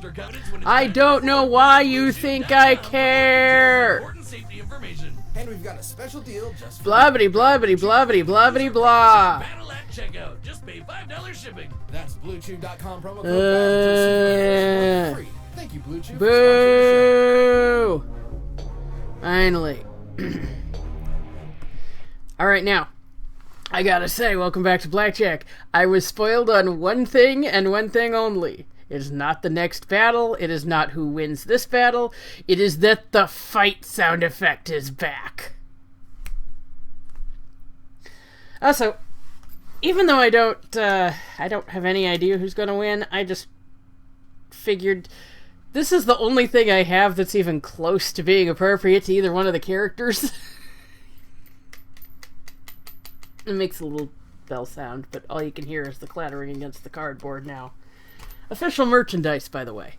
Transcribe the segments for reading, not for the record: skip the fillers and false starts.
faster countenance when it's I don't know why you think I care. Important safety information. And we've got a special deal just for Blabbity, blabbity, blabbity, blabbity, blah. Battle at checkout. Just pay $5 shipping. That's BlueChew.com promo code battle to receive free. Thank you, BlueChew. Boo! Finally. Alright, now, I gotta say, welcome back to Blackjack. I was spoiled on one thing and one thing only. It is not the next battle. It is not who wins this battle. It is that the fight sound effect is back. Also, even though I don't have any idea who's gonna win, I just figured this is the only thing I have that's even close to being appropriate to either one of the characters. It makes a little bell sound, but all you can hear is the clattering against the cardboard now. Official merchandise, by the way.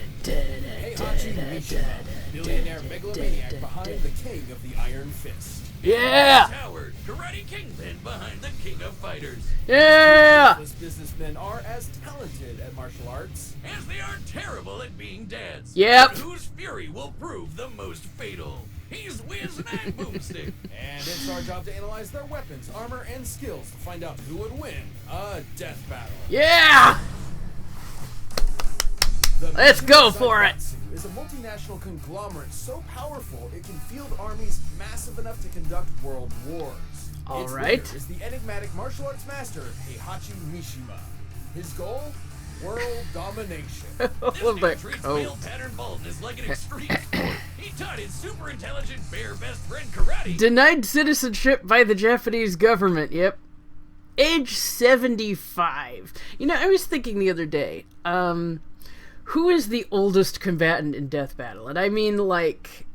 Heihachi Mishima, billionaire megalomaniac behind the king of the Iron Fist. Yeah! Howard, karate kingpin behind the king of fighters. Yeah! These businessmen are as talented at martial arts As they are terrible at being dads. Yep. But whose fury will prove the most fatal? He's Wiz and I'm Boomstick. and it's our job to analyze their weapons, armor, and skills to find out who would win a death battle. Yeah! The Let's Mishima go for it. Zaibatsu is a multinational conglomerate so powerful it can field armies massive enough to conduct world wars. All Its right. leader is the enigmatic martial arts master Heihachi Mishima. His goal? World domination. This Love dude that treats coat. male pattern baldness like an extreme sport. He taught his super intelligent bear best friend karate. Denied citizenship by the Japanese government, yep. Age 75. You know, I was thinking the other day, who is the oldest combatant in Death Battle? And I mean, like,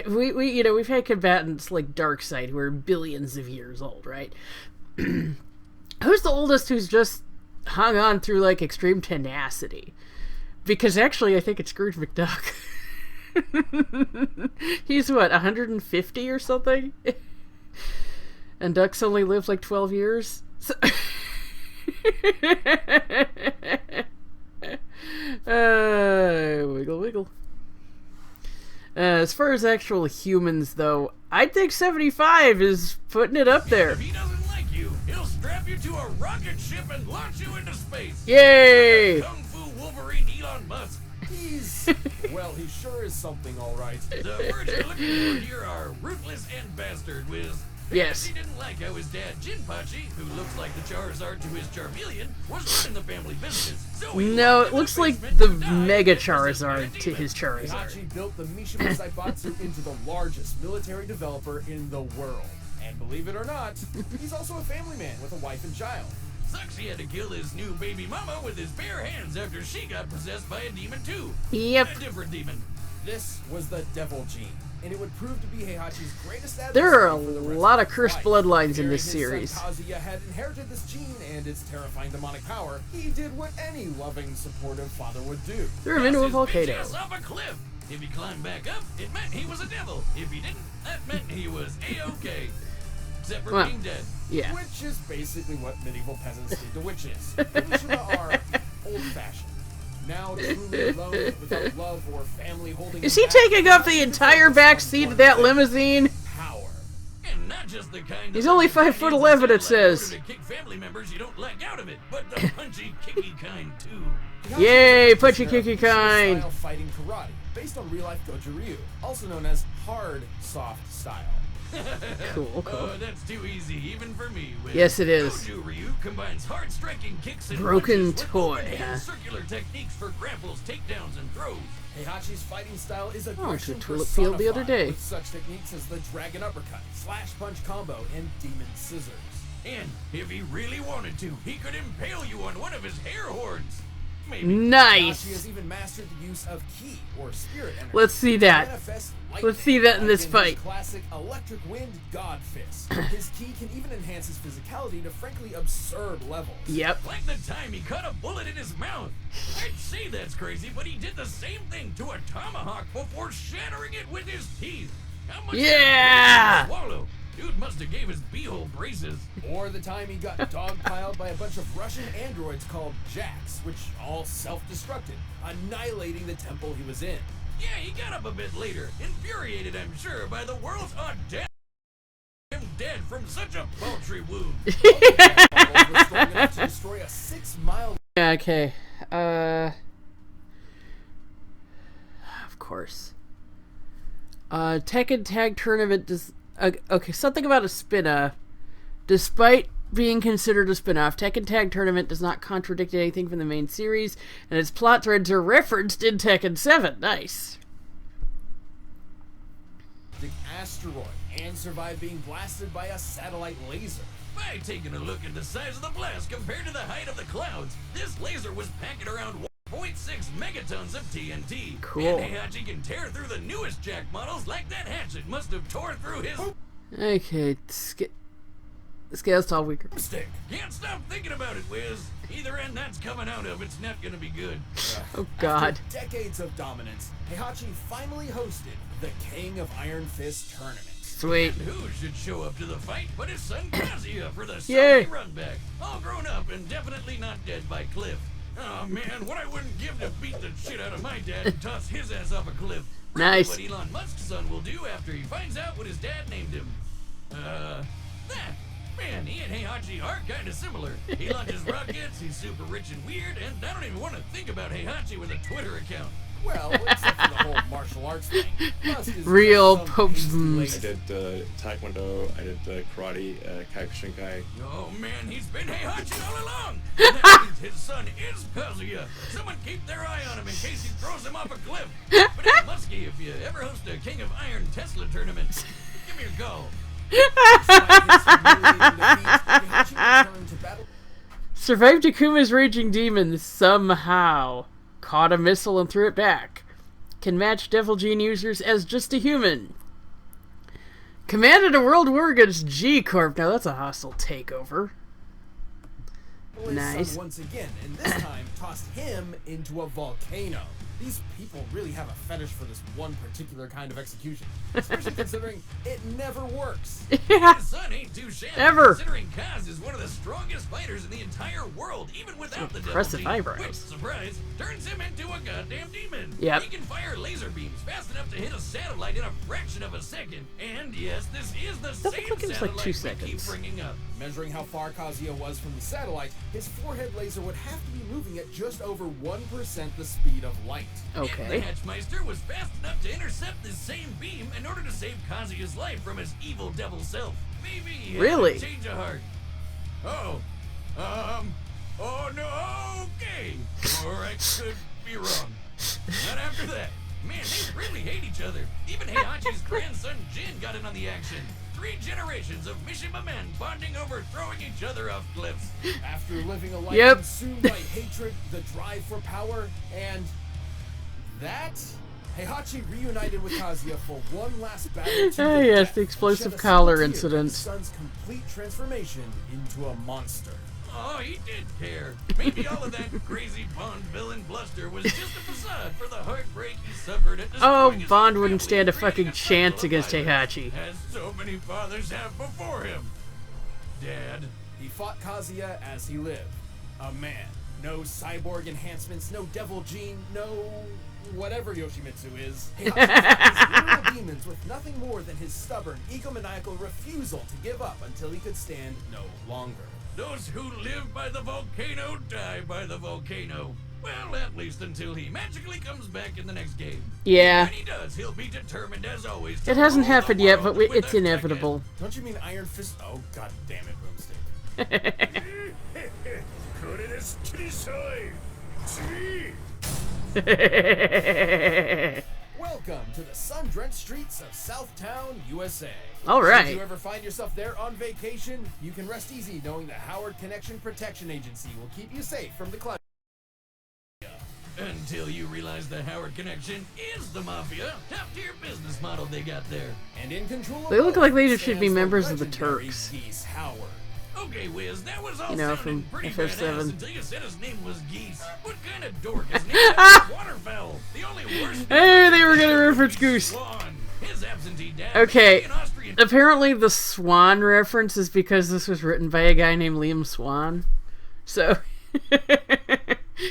we've had combatants like Darkseid who are billions of years old, right? Who's the oldest who's just hung on through, like, extreme tenacity? Because actually, I think it's Scrooge McDuck. He's, what, 150 or something? And Ducks only lived, like, 12 years? So wiggle, wiggle. As far as actual humans, though, I think 75 is putting it up there. If he doesn't like you, he'll strap you to a rocket ship and launch you into space. Yay! Kung Fu Wolverine Elon Musk. Well, he sure is something, all right. The words you're looking for here are ruthless and bastard, Wiz. Yes. He didn't like how his dad, Jinpachi, who looks like the Charizard to his Charmeleon, was running the family business. So he No, locked it him looks in like basement the to die Mega as a Charizard to demon. his Charizard. Heihachi built the Mishima Zaibatsu into the largest military developer in the world. And believe it or not, he's also a family man with a wife and child. Sucks he had to kill his new baby mama with his bare hands after she got possessed by a demon too. Yep. A different demon. This was the Devil Gene, and it would prove to be Heihachi's greatest adversary. There are a for the rest lot of of his cursed life. bloodlines in this His series. son Kazuya had inherited this gene and its terrifying demonic power. He did what any loving, supportive father would do. Threw him into a His volcano. bitch ass off a cliff. If he climbed back up, it meant he was a devil. If he didn't, that meant he was A-OK. Except for Well, being dead. Yeah. Which is basically what medieval peasants did to witches. The Mishima are old-fashioned. Now truly alone, without love or family holding Is them he back, taking up the entire back seat of that limousine? power. And not just the kind He's that only lets your 5'11", hands it like says. in order to kick family members you don't let out of it, but the punchy, kicky kind too. Yay, Heihachi punchy, is a kicky kind. Mishima-style fighting karate, based on real-life Goju Ryu, also known as hard, soft style. Cool, cool. Oh, that's too easy, even for me. Wiz. Yes, it is. Goju Ryu combines hard striking kicks and Broken punches with toy, open-hand huh? circular techniques for grapples, takedowns, and throws. Heihachi's fighting style is went to a aggression tulip field the other personified, day. with such techniques as the dragon uppercut, slash punch combo, and demon scissors. And if he really wanted to, he could impale you on one of his hair horns. Maybe. Nice. Heihachi has even mastered the use of ki, or spirit energy. Let's see to that. manifest Let's see that in lightning, this like fight. his classic electric wind god fist. His ki can even enhance his physicality to frankly absurd levels. Yep. Like the time he cut a bullet in his mouth. I'd say that's crazy, but he did the same thing to a tomahawk before shattering it with his teeth. How much Yeah! swallow? Dude must have gave his beehole braces. Or the time he got dogpiled by a bunch of Russian androids called Jacks, which all self-destructed, annihilating the temple he was in. Yeah, he got up a bit later, infuriated, I'm sure, by the world's audacity. Him dead from such a paltry wound. Was strong enough to destroy a 6-mile. Yeah, okay. Of course. Tekken Tag Tournament does. Okay, something about a spin-off. Despite being considered a spin-off, Tekken Tag Tournament does not contradict anything from the main series, and its plot threads are referenced in Tekken 7. Nice. The asteroid and survived being blasted by a satellite laser. By taking a look at the size of the blast compared to the height of the clouds, this laser was packing around 1.6 megatons of TNT. Cool. And Heihachi can tear through the newest Jack models like that hatchet must have tore through his... Okay, scale's tall weaker. Stick. Can't stop thinking about it, Wiz. Either end that's coming out of, it's not gonna be good. Oh God. After decades of dominance, Heihachi finally hosted the King of Iron Fist tournament. Sweet. And who should show up to the fight but his son Kazuya for the Yay. selfie run back. All grown up and definitely not dead by Cliff. Oh man, what I wouldn't give to beat the shit out of my dad and toss his ass off a cliff. Probably Nice. what Elon Musk's son will do after he finds out what his dad named him. Man, he and Heihachi are kind of similar. He launches rockets, he's super rich and weird, and I don't even want to think about Heihachi with a Twitter account. Well, except for the whole martial arts thing. Musk is Real just some Pope's pasty moves. I lazy. did Taekwondo, I did karate, Kyokushinkai. Oh man, he's been Heihachi all along! And that means his son is Kazuya. Someone keep their eye on him in case he throws him off a cliff. But hey, Muskie, if you ever host a King of Iron Tesla tournament, give me a call. Despite his humiliating defeat, Heihachi returned to battle. Survived Takuma's raging demon somehow. Caught a missile and threw it back. Can match Devil Gene users as just a human. Commanded a world war against G-Corp. Now that's a hostile takeover. His Nice. son once again, and this time tossed him into a volcano. These people really have a fetish for this one particular kind of execution, especially considering it never works. His son ain't too shabby, Ever. considering Kaz is one of the strongest fighters in the entire world, even without the Impressive Devil Gene, eyebrows. which, surprise, turns him into a goddamn demon. Yep. He can fire laser beams fast enough to hit a satellite in a fraction of a second. And yes, this is the Doesn't same look it's like satellite 2 we seconds. keep bringing up. Measuring how far Kazuya was from the satellite, his forehead laser would have to be moving at just over 1% the speed of light. And the Okay. Hatchmeister was fast enough to intercept this same beam in order to save Kazuya's life from his evil devil self. Maybe he had Really? a change of heart. Oh no, okay. Or I could be wrong. Not after that. Man, they really hate each other. Even Heihachi's grandson Jin got in on the action. 3 generations of Mishima men bonding over throwing each other off cliffs. After living a life Yep. consumed by hatred, the drive for power, and that, Heihachi reunited with Kazuya for one last battle to Ah, the yes, death, the explosive shed a collar single tear at incident. his son's complete transformation into a monster. Oh, he did care. Maybe all of that crazy Bond villain bluster was just a facade for the heartbreak he suffered at Oh, destroying his Bond own wouldn't family stand a and creating fucking a chance cycle of against violence, Heihachi. as so many fathers have before him. Dad. He fought Kazuya as he lived. A man. No cyborg enhancements, no devil gene, no whatever Yoshimitsu is. Heihachi fought his literal demons with nothing more than his stubborn, egomaniacal refusal to give up until he could stand no longer. Those who live by the volcano die by the volcano. Well, at least until he magically comes back in the next game. Yeah. When he does, he'll be determined as always to It hasn't rule the happened yet, world but with it's a inevitable. Don't you mean Iron Fist? Oh, god damn it, Boomstick. Welcome to the sun-drenched streets of Southtown, USA. All right. If you ever find yourself there on vacation, you can rest easy knowing the Howard Connection Protection Agency will keep you safe from the climate. Until you realize the Howard Connection is the Mafia. Top-tier business model they got there. And in control of They look both like they should be stands members of the legendary Turks. Geese Howard. Okay, Wiz, that was all You know, sounding from pretty FF7. badass until you said his name was Geese. What kind of dork is named after waterfowl? The only worst Hey, they were gonna name reference would be Goose. Swan. His absentee dad Okay. an Austrian. Apparently the Swan reference is because this was written by a guy named Liam Swan. So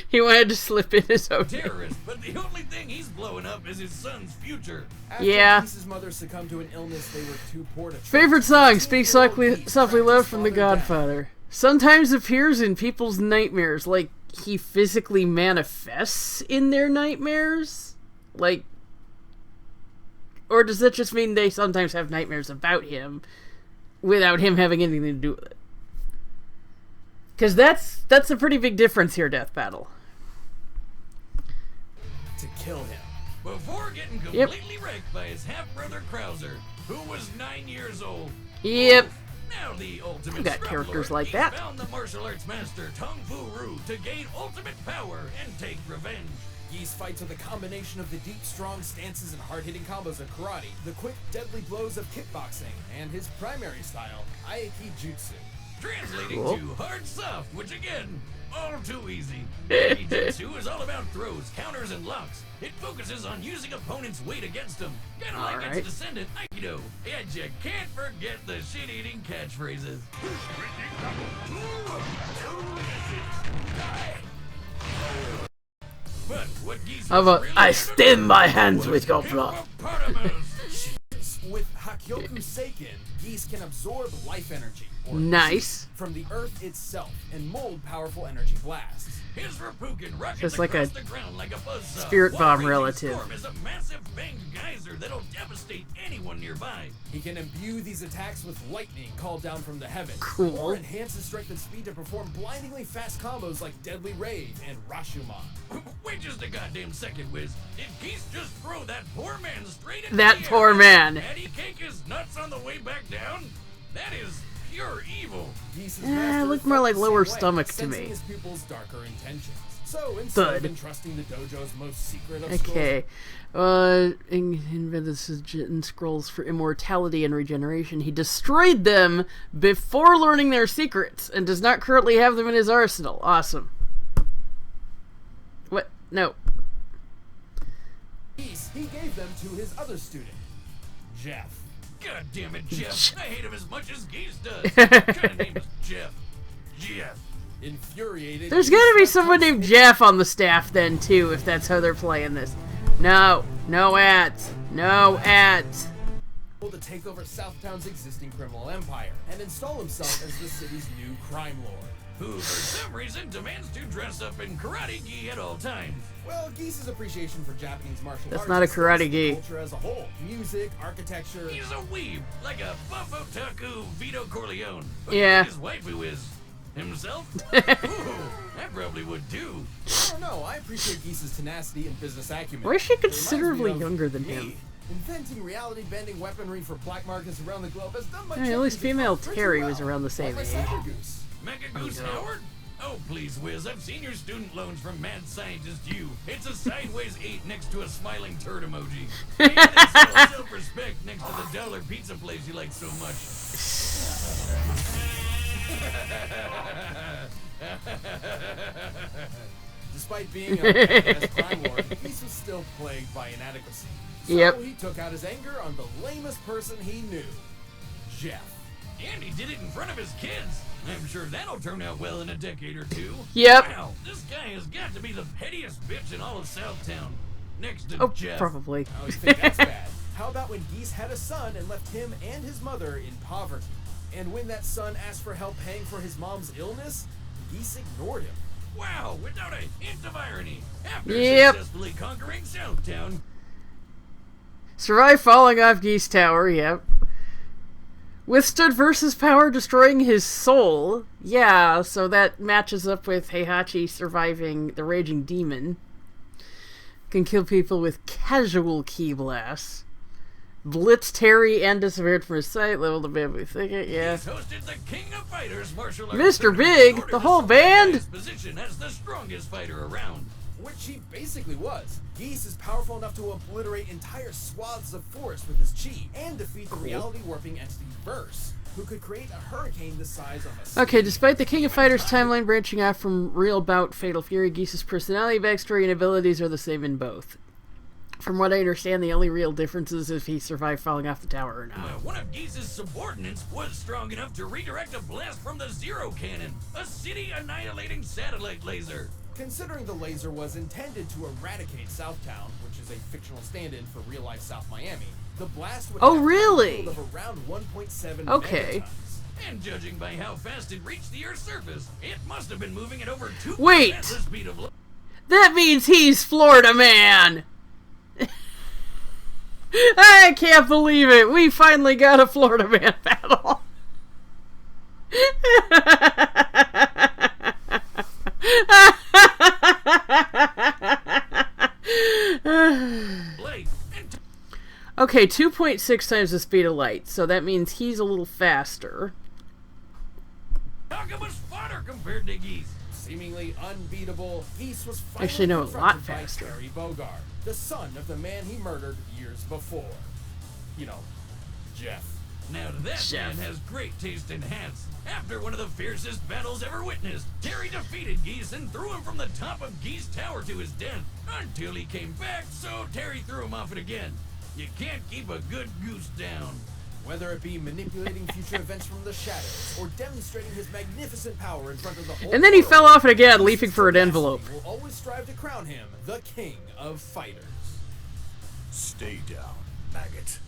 he wanted to slip in his own name. terrorist, but the only thing he's blowing up is his son's future. After Yeah. Geese's mother succumbed to an illness, they were too poor to treat. Favorite song, Speak 16-year-old Softly, Geese Softly tracked Love his from The father down. Godfather. Sometimes appears in people's nightmares, like he physically manifests in their nightmares? Like, or does that just mean they sometimes have nightmares about him without him having anything to do with it? Because that's a pretty big difference here, Death Battle. To kill him. Before getting completely wrecked by his half-brother Krauser, who was 9 years old. Yep. Now the ultimate We've got scrub characters lord, like he's that. found the martial arts master Tong Fu Ru to gain ultimate power and take revenge. Geese fights with a combination of the deep, strong stances and hard-hitting combos of karate, the quick, deadly blows of kickboxing, and his primary style, Heihachi Jutsu. Translating Cool. to hard soft, which again, all too easy. Jutsu is all about throws, counters, and locks. It focuses on using opponents' weight against them. Kinda like Alright. its descendant, Aikido. And you can't forget the shit-eating catchphrases. But what Geese How about, really I wanted to stain do my hands was with your blood. hippopotamus. With Hakyoku Seiken, Geese can absorb life energy, or Nice. chi, from the earth itself and mold powerful energy blasts. His Rapukin rockets Just like across a the ground like a buzzsaw. spirit One bomb raging relative. storm is a massive fanged geyser that'll devastate anyone nearby. He can imbue these attacks with lightning called down from the heavens, Cool. or enhance his strength and speed to perform blindingly fast combos like Deadly Rave and Rashomon. Wait just a goddamn second, Wiz. Did Geese just throw that poor man straight into That the air? poor man. Patty cake his nuts on the way back down? That is pure evil. Geese's Eh, master looked more like felt the lower same way, stomach to sensing me. his pupils' darker intentions. So instead of Thud. entrusting the dojo's most secret of Okay. Invented the scrolls for immortality and regeneration. He destroyed them before learning their secrets and does not currently have them in his arsenal. Awesome. What? No. Geese, he gave them to his other student, Jeff. God damn it, Jeff. I hate him as much as Geese does. What kind of name is Jeff? Jeff. Infuriated, There's Geese gotta be left someone him named Jeff on the staff then, too, if that's how they're playing this. No. No ads. No ads. to take over Southtown's existing criminal empire and install himself as the city's new crime lord. Who, for some reason, demands to dress up in karate gi at all times. Well, Geese's appreciation for Japanese martial That's arts not a extends karate to the gi. culture as a whole. Music, architecture. He's a weeb, like a buff otaku Vito Corleone. But Yeah. his waifu is himself? Ooh, I probably would too. I don't know. I appreciate Geese's tenacity and business acumen. Why is she It reminds me considerably of younger than me. him? Inventing reality-bending weaponry for black markets around the globe has done my Hey, at least Japanese female pretty Terry well. was around the same Like age. my Cyber Goose. Mega Goose Howard? Oh, please, Wiz, I've seen your student loans from Mad Scientist You. It's a sideways 8 next to a smiling turd emoji. Maybe there's some self-respect next to the dollar pizza place you like so much. Despite being a badass crime lord, Geese was still plagued by inadequacy. So Yep. he took out his anger on the lamest person he knew, Jeff. And he did it in front of his kids. I'm sure that'll turn out well in a decade or two. Yep. Wow, this guy has got to be the pettiest bitch in all of Southtown. Next to Oh, Jeff. probably. Oh, you think that's bad? How about when Geese had a son and left him and his mother in poverty? And when that son asked for help paying for his mom's illness, Geese ignored him. Wow, without a hint of irony. After Yep. successfully conquering Southtown, Survived falling off Geese Tower, yep. Withstood versus power destroying his soul. Yeah, so that matches up with Heihachi surviving the Raging Demon. Can kill people with casual ki blasts. Blitzed Terry and disappeared from his sight. Leveled the bamboo thicket, yeah. he's hosted the King of Fighters martial arts Mr. tournament Big, in order the to whole solidify band? his position as the strongest fighter around. Which he basically was. Geese is powerful enough to obliterate entire swaths of forest with his chi and defeat the reality warping entity Verse, who could create a hurricane the size of a Okay, despite the King of Fighters timeline branching off from Real Bout Fatal Fury, Geese's personality, backstory, and abilities are the same in both. From what I understand, the only real difference is if he survived falling off the tower or not. One of Geese's subordinates was strong enough to redirect a blast from the Zero Cannon, a city-annihilating satellite laser. Considering the laser was intended to eradicate Southtown, which is a fictional stand-in for real-life South Miami, the blast would have really? a field of around 1.7 okay. megatons. And judging by how fast it reached the Earth's surface, it must have been moving at over 2% Wait! the speed of light. That means he's Florida Man! I can't believe it! We finally got a Florida Man battle! Okay, 2.6 times the speed of light, so that means he's a little faster. Talk of a spotter compared to Geese. Seemingly unbeatable, Geese was finally Actually, no, a lot confronted by faster. Terry Bogard, the son of the man he murdered years before. You know, Jeff. Now that man has great taste in hats. After one of the fiercest battles ever witnessed, Terry defeated Geese and threw him from the top of Geese Tower to his death. Until he came back, so Terry threw him off it again. You can't keep a good goose down. Whether it be manipulating future events from the shadows, or demonstrating his magnificent power in front of the whole And then he world, fell off it again, leaping for an envelope. will always strive to crown him the king of fighters. Stay down, maggot.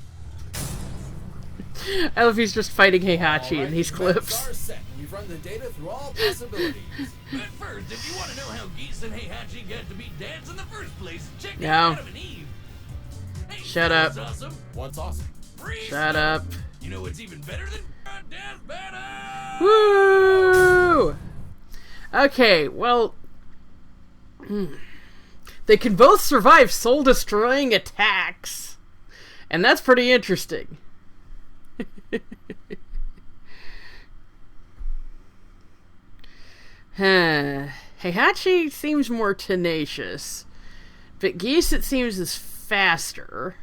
I love he's just fighting Heihachi Alright, in these maps clips. are set, and we've run the data through all possibilities. But first, if you want to know how Geese and Heihachi got to be dads in the first place, check No. out Adam and Eve. Hey, Shut that's up. Awesome. What's awesome? Free Shut stuff. up. You know what's even better than Death Battle? Woo! Okay, well... They can both survive soul-destroying attacks. And that's pretty interesting. Heihachi seems more tenacious. But Geese, it seems, is faster.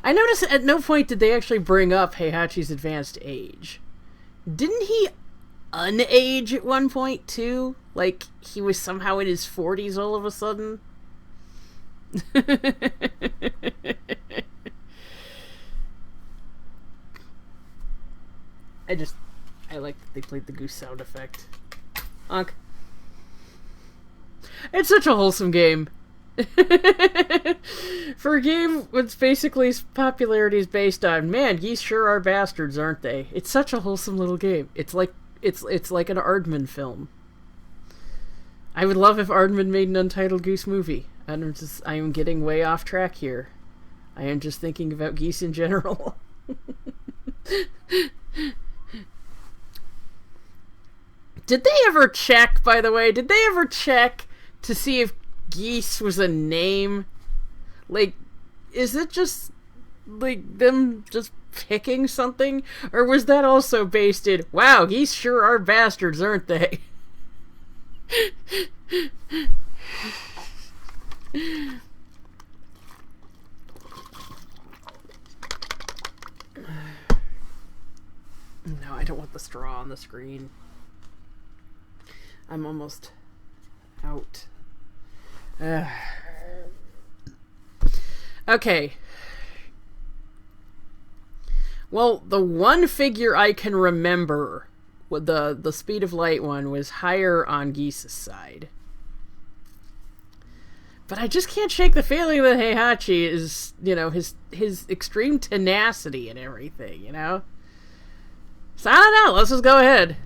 I noticed at no point did they actually bring up Heihachi's advanced age. Didn't he unage at one point, too? Like, he was somehow in his 40s all of a sudden? I like that they played the goose sound effect. Honk. It's such a wholesome game. For a game which basically its popularity is based on, man, geese sure are bastards, aren't they? It's such a wholesome little game. It's like an Aardman film. I would love if Aardman made an Untitled Goose movie. I am getting way off track here. I am just thinking about geese in general. Did they ever check, by the way? Did they ever check to see if Geese was a name? Like, is it just, like, them just picking something? Or was that also based in, wow, geese sure are bastards, aren't they? No, I don't want the straw on the screen. I'm almost out. Okay. Well, the one figure I can remember, with the speed of light one, was higher on Geese's side. But I just can't shake the feeling that Heihachi is, you know, his extreme tenacity and everything, you know? So I don't know, let's just go ahead.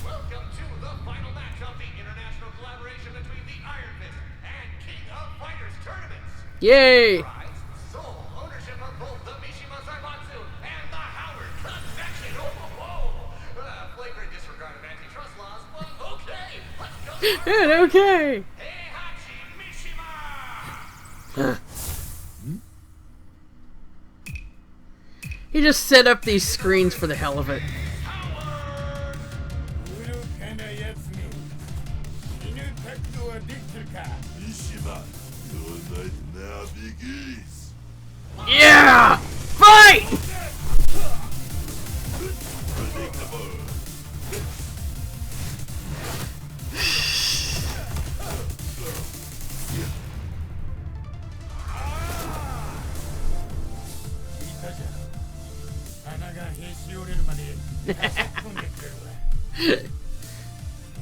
Welcome to the final match of the international collaboration between the Iron Fist and King of Fighters tournaments. Yay! Prize, sole ownership of both the Mishima Zaibatsu and the Howard Convection. Flagrant disregard of antitrust laws, but okay, let's go. Good, okay. Heihachi Mishima! He just set up these screens for the hell of it. Yeah! Fight!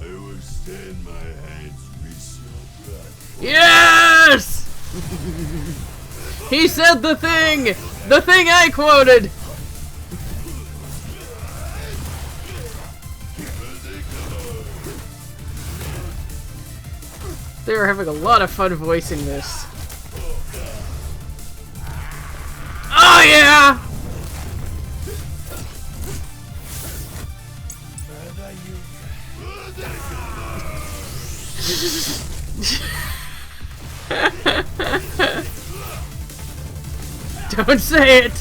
I will stand my hands, reach your blood. Yes! He said the thing! The thing I quoted! They're having a lot of fun voicing this. Oh yeah! Don't say it!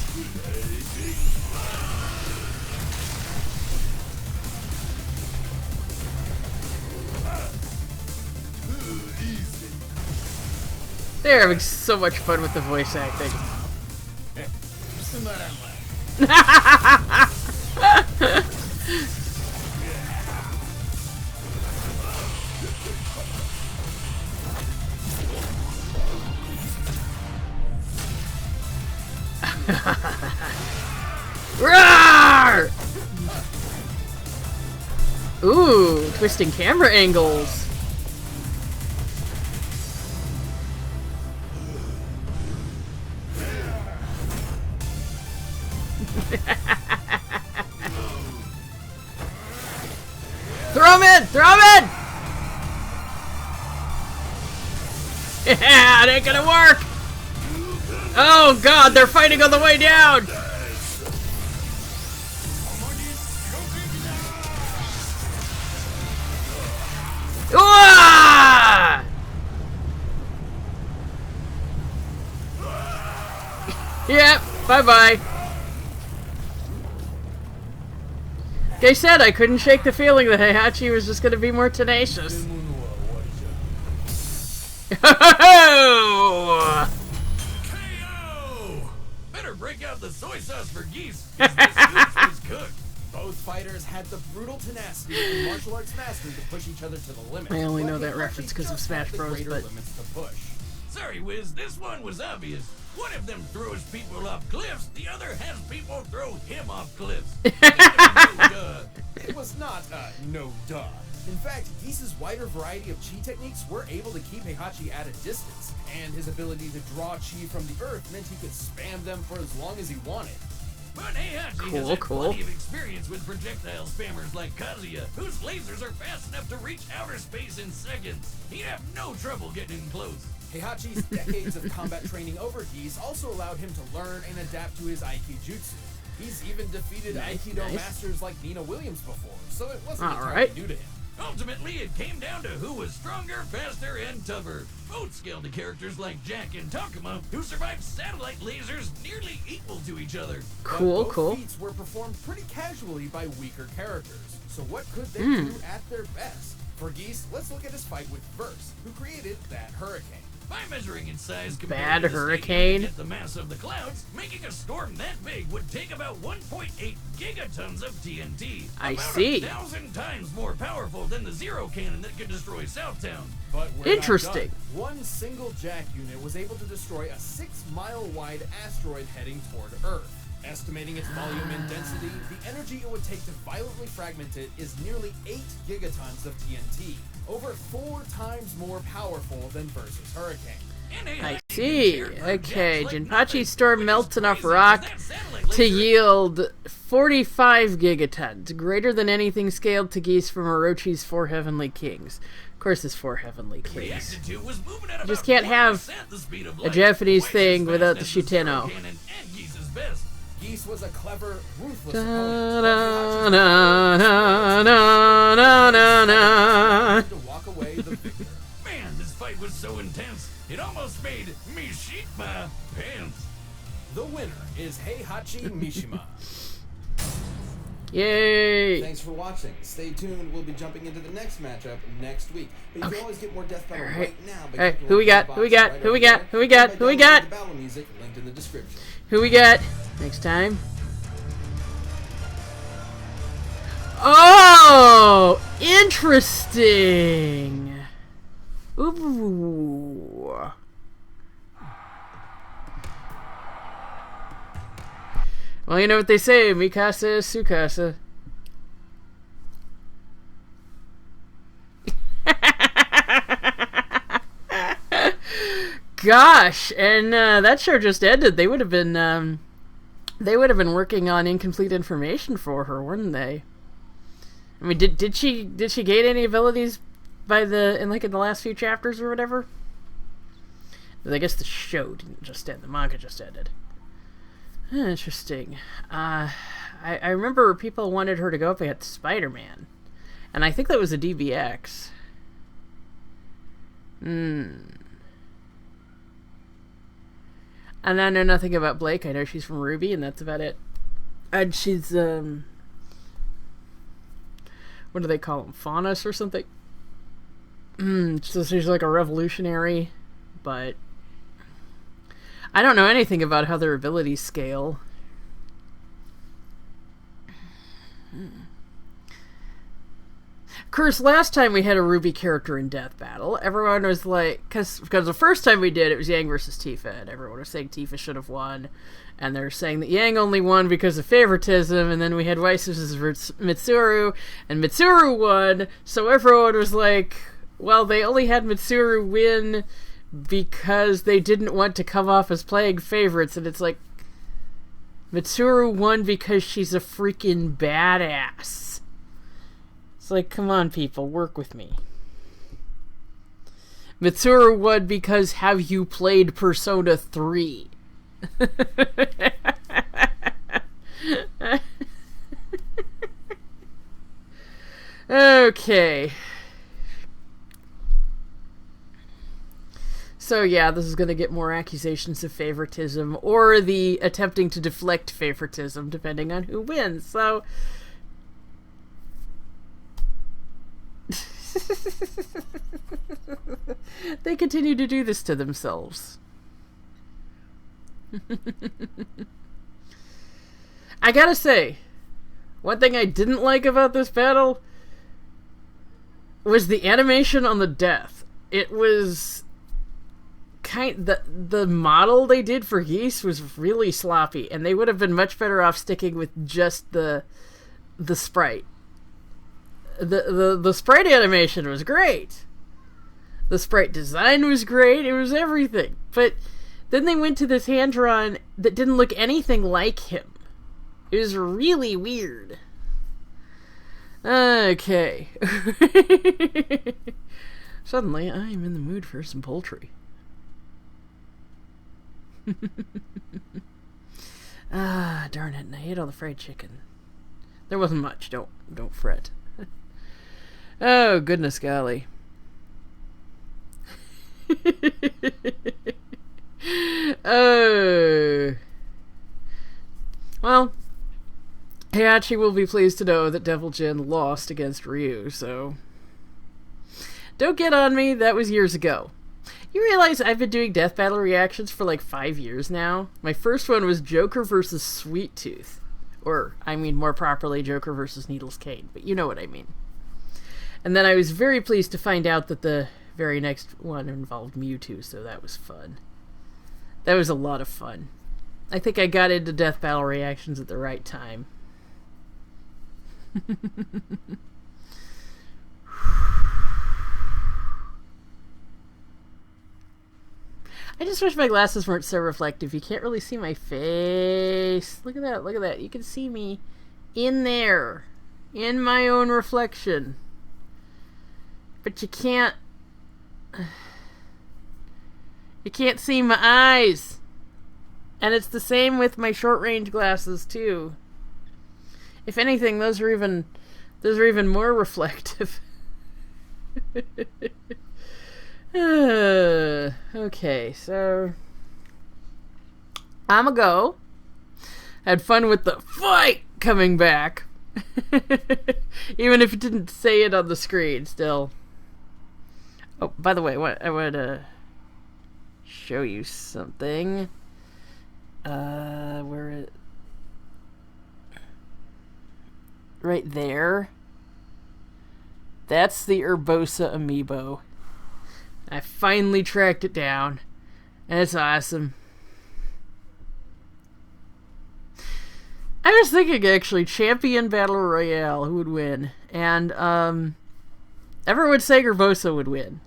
They're having so much fun with the voice acting. Roar! Ooh, twisting camera angles. Throw him in! Throw him in! Yeah, it ain't gonna work! Oh god, they're fighting on the way down! Ooh! Yep, bye-bye. They said I couldn't shake the feeling that Heihachi was just going to be more tenacious. KO! Better break out the soy sauce for Geese, 'cause this Geese was cooked. Both fighters had the brutal tenacity and martial arts mastery to push each other to the limit. I only know But that reference Heihachi 'cause of just Smash had the Bros, greater but- limits to push. Sorry, Wiz, this one was obvious. One of them throws people off cliffs, the other has people throw him off cliffs. No duh. It was not no duh. In fact, Geese's wider variety of chi techniques were able to keep Heihachi at a distance, and his ability to draw chi from the earth meant he could spam them for as long as he wanted. But Heihachi has had plenty of experience with projectile spammers like Kazuya, whose lasers are fast enough to reach outer space in seconds. He'd have no trouble getting in close. Heihachi's decades of combat training over Geese also allowed him to learn and adapt to his Aikijutsu. He's even defeated Aikido masters like Nina Williams before, so it wasn't entirely new to him. Ultimately, it came down to who was stronger, faster, and tougher. Both scaled to characters like Jack and Takuma, who survived satellite lasers nearly equal to each other. Cool, But cool. both feats were performed pretty casually by weaker characters. So what could they do at their best? For Geese, let's look at his fight with Verse, who created that hurricane. By measuring its size compared Bad to the hurricane. stadium and the mass of the clouds, making a storm that big would take about 1.8 gigatons of TNT. I about see. 1,000 times more powerful than the Zero Cannon that could destroy Southtown. But we're not Interesting. done. One single Jack unit was able to destroy a 6-mile-wide asteroid heading toward Earth. Estimating its volume and density, the energy it would take to violently fragment it is nearly 8 gigatons of TNT, over 4 times more powerful than Versus Hurricane. And I Heihachi see. can tear Okay, Jacks like Jinpachi's nothing, storm which melts is enough crazy 'cause rock that satellite to laser- yield 45 gigatons, greater than anything scaled to Geese from Orochi's 4 Heavenly Kings. Of course, it's 4 Heavenly Kings. reacted to was moving at just about can't have 4% the speed of a light, Japanese twice as thing fast without the as Zero Shiteno. Cannon and Geese's best. Geese was a clever, ruthless Da, opponent. da, but da, Heihachi's da, da, da, da. to walk away the victor. Man, this fight was so intense, it almost made Mishima pants. The winner is Heihachi Mishima. Yay! Thanks for watching. Stay tuned. We'll be jumping into the next matchup next week. But you can always get more Death Battle Alright. right now. by Alright, clicking who we on the got? box Who we got? right Who we over got? there, Who we got? and by Who we downloading got? the battle music linked in the description. Who we got next time? Oh, interesting. Ooh. Well, you know what they say, Mikasa is Sukasa. Gosh, and that show just ended. They would have been working on incomplete information for her, wouldn't they? I mean, did she gain any abilities in the last few chapters or whatever? I guess the show didn't just end. The manga just ended. Interesting. I remember people wanted her to go up against Spider-Man, and I think that was a DBX. And I know nothing about Blake. I know she's from Ruby, and that's about it. And she's, what do they call them? Faunus or something? So she's like a revolutionary, but I don't know anything about how their abilities scale. Of course, last time we had a Ruby character in Death Battle, everyone was like, because the first time we did, it was Yang versus Tifa, and everyone was saying Tifa should have won, and they're saying that Yang only won because of favoritism, and then we had Weiss versus Mitsuru, and Mitsuru won, so everyone was like, well, they only had Mitsuru win because they didn't want to come off as playing favorites, and it's like, Mitsuru won because she's a freaking badass. It's like, come on, people, work with me. Mitsuru won because have you played Persona 3? Okay. So yeah, this is going to get more accusations of favoritism, or the attempting to deflect favoritism, depending on who wins. So they continue to do this to themselves. I gotta say, one thing I didn't like about this battle was the animation on the death. It was the model they did for Geese was really sloppy, and they would have been much better off sticking with just the sprite. The sprite animation was great. The sprite design was great. It was everything. But then they went to this hand-drawn that didn't look anything like him. It was really weird. Okay. Suddenly, I'm in the mood for some poultry. Darn it, and I ate all the fried chicken. There wasn't much, don't fret. Oh, goodness golly. Oh. Well, Heihachi will be pleased to know that Devil Jin lost against Ryu, so don't get on me, that was years ago. You realize I've been doing Death Battle reactions for like 5 years now? My first one was Joker versus Sweet Tooth. Or, I mean more properly, Joker versus Needles Cane, but you know what I mean. And then I was very pleased to find out that the very next one involved Mewtwo, so that was fun. That was a lot of fun. I think I got into Death Battle reactions at the right time. I just wish my glasses weren't so reflective. You can't really see my face. Look at that, look at that. You can see me in there. In my own reflection. But you can't... You can't see my eyes. And it's the same with my short-range glasses, too. If anything, those are even more reflective. Okay, so I'ma go. Had fun with the fight coming back. Even if it didn't say it on the screen, still. Oh, by the way, I want to show you something. Where it... Right there. That's the Urbosa amiibo. I finally tracked it down, and it's awesome. I was thinking, actually, champion battle royale, who would win? And, everyone would say Urbosa would win.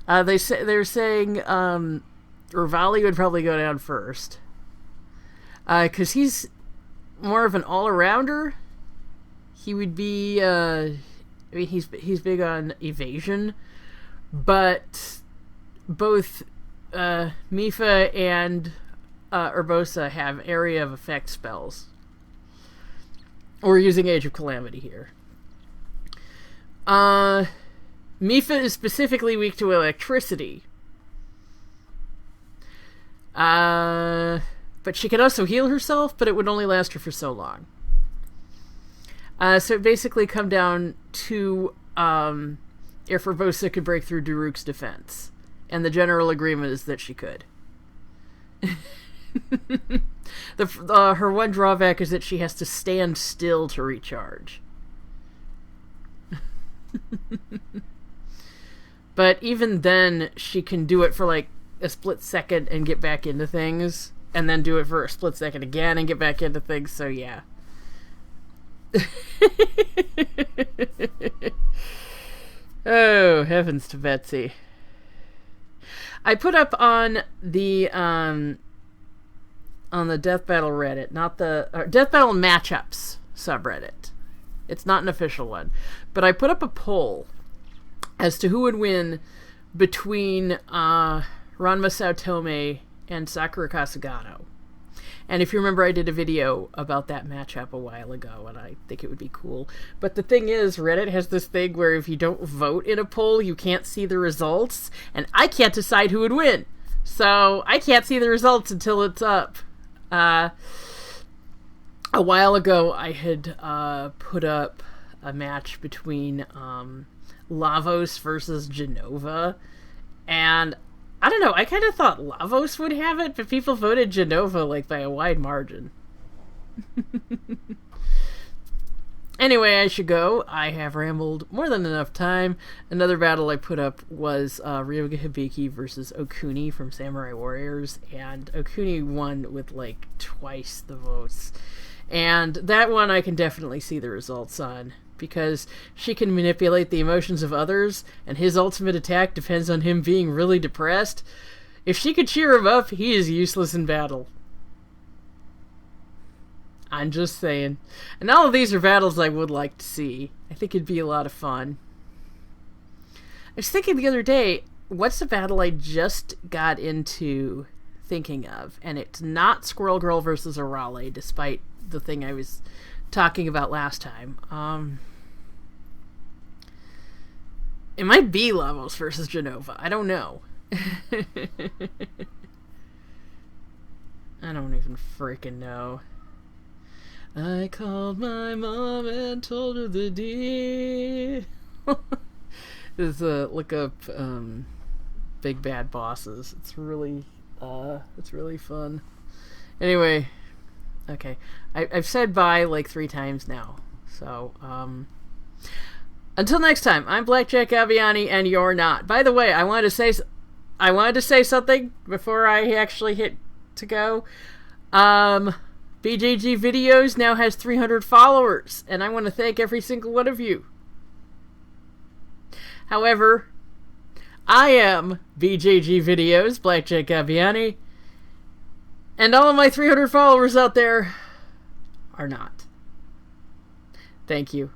They're saying, Rivali would probably go down first. Because he's more of an all-arounder. He would be, I mean, he's big on evasion, but both Mipha and Urbosa have area of effect spells. We're using Age of Calamity here. Mipha is specifically weak to electricity. But she can also heal herself, but it would only last her for so long. So it basically come down to if Urbosa could break through Daruk's defense. And the general agreement is that she could. Her one drawback is that she has to stand still to recharge. But even then, she can do it for like a split second and get back into things, and then do it for a split second again and get back into things, so yeah. Oh, heavens to Betsy. I put up on the Death Battle Reddit, not the Death Battle Matchups subreddit. It's not an official one, but I put up a poll as to who would win between Ranma Saotome and Sakura Kasugano. And if you remember, I did a video about that matchup a while ago, and I think it would be cool. But the thing is, Reddit has this thing where if you don't vote in a poll, you can't see the results, and I can't decide who would win. So I can't see the results until it's up. A while ago, I had put up a match between Lavos versus Genova, and I don't know, I kind of thought Lavos would have it, but people voted Genova, like, by a wide margin. Anyway, I should go. I have rambled more than enough time. Another battle I put up was Ryoga Hibiki versus Okuni from Samurai Warriors, and Okuni won with, like, twice the votes. And that one I can definitely see the results on, because she can manipulate the emotions of others, and his ultimate attack depends on him being really depressed. If she could cheer him up, he is useless in battle. I'm just saying. And all of these are battles I would like to see. I think it'd be a lot of fun. I was thinking the other day, what's a battle I just got into thinking of? And it's not Squirrel Girl versus Arale, despite the thing I was talking about last time. It might be Lavos versus Genova. I don't know. I don't even freaking know. I called my mom and told her the deal. Look up Big Bad Bosses. It's really fun. Anyway, okay. I've said bye like 3 times now. So, until next time, I'm Blackjack Aviani, and you're not. By the way, I wanted to say something before I actually hit to go. BJG Videos now has 300 followers, and I want to thank every single one of you. However, I am BJG Videos, Blackjack Aviani, and all of my 300 followers out there are not. Thank you.